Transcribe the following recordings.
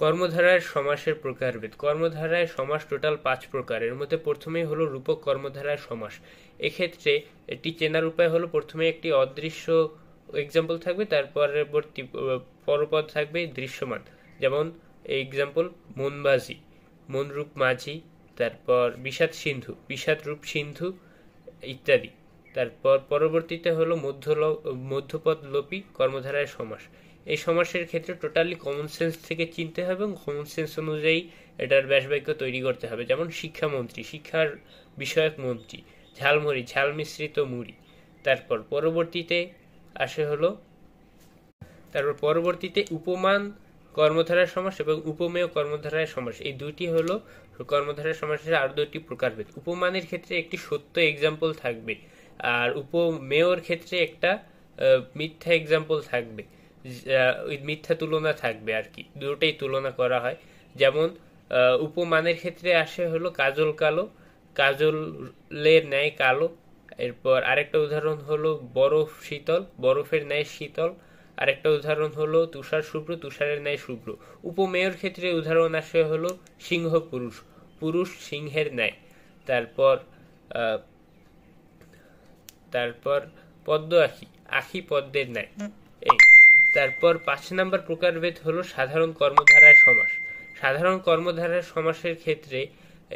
কর্মধারায় সমাসের প্রকারভেদ। কর্মধারায় সমাস টোটাল 5 প্রকার। এর মধ্যে প্রথমেই হলো রূপক কর্মধারায় সমাস। এক্ষেত্রে এটি চেনার উপায় হলো প্রথমে একটি অদৃশ্য এক্সাম্পল থাকবে, তার পরবর্তী পরপদ থাকবে দৃশ্যমান। যেমন এক্সাম্পল মনবাজি, মনরূপ মাঝি, তারপর বিষাদ সিন্ধু, বিষাদ রূপ সিন্ধু ইত্যাদি। তারপর পরবর্তীতে হলো মধ্যপদ লোপী কর্মধারায় সমাস। এই সমাসের ক্ষেত্রে টোটালি কমন সেন্স থেকে চিনতে হবে এবং কমন সেন্স অনুযায়ী এটার ব্যাসবাক্য তৈরি করতে হবে। যেমন শিক্ষামন্ত্রী, শিক্ষার বিষয়ক মন্ত্রী, ঝালমুড়ি, ঝাল মিশ্রিত মুড়ি। তারপর পরবর্তীতে উপমান কর্মধারায় সমাস এবং উপমেয় কর্মধারায় সমাস, এই দুইটি হলো কর্মধারায় সমাসের আরো দুটি প্রকারভেদ। উপমানের ক্ষেত্রে একটি সত্য এক্সাম্পল থাকবে, আর উপমেয়র ক্ষেত্রে একটা মিথ্যা এক্সাম্পল থাকবে, মিথ্যা তুলনা থাকবে আর কি, দুটোই তুলনা করা হয়। যেমন উপমানের ক্ষেত্রে আসে হলো কাজল কালো, কাজলের ন্যায় কালো। এরপর আরেকটা উদাহরণ হলো বরফ শীতল, বরফের ন্যায় শীতল। আরেকটা উদাহরণ হলো তুষার শুভ্র, তুষারের ন্যায় শুভ্র। উপমেয়র ক্ষেত্রে উদাহরণ আসে হলো সিংহ পুরুষ, পুরুষ সিংহের ন্যায়। তারপর পদ্ম আখি, আখি পদ্মের ন্যায়। এই তারপর 5 নম্বর প্রকারভেদ হলো সাধারণ কর্মধারায় সমাস। সাধারণ কর্মধারায় সমাসের ক্ষেত্রে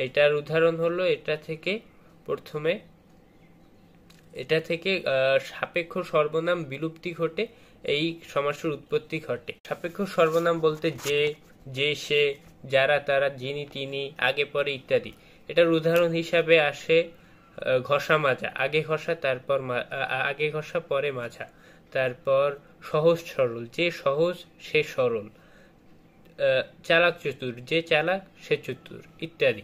এটার উদাহরণ হলো এটা থেকে সাপেক্ষ সর্বনাম বিলুপ্তি ঘটে, এই সমাসের উৎপত্তি ঘটে। সাপেক্ষ সর্বনাম বলতে যে, সে, যারা, তারা, যিনি, তিনি, আগে, পরে ইত্যাদি। এটার উদাহরণ হিসাবে আসে ঘষা মাজা, আগে ঘষা পরে মাজা। তারপর সহজ সরল, যে সহজ সে সরল। চালাক চতুর, যে চালাক সে চতুর ইত্যাদি।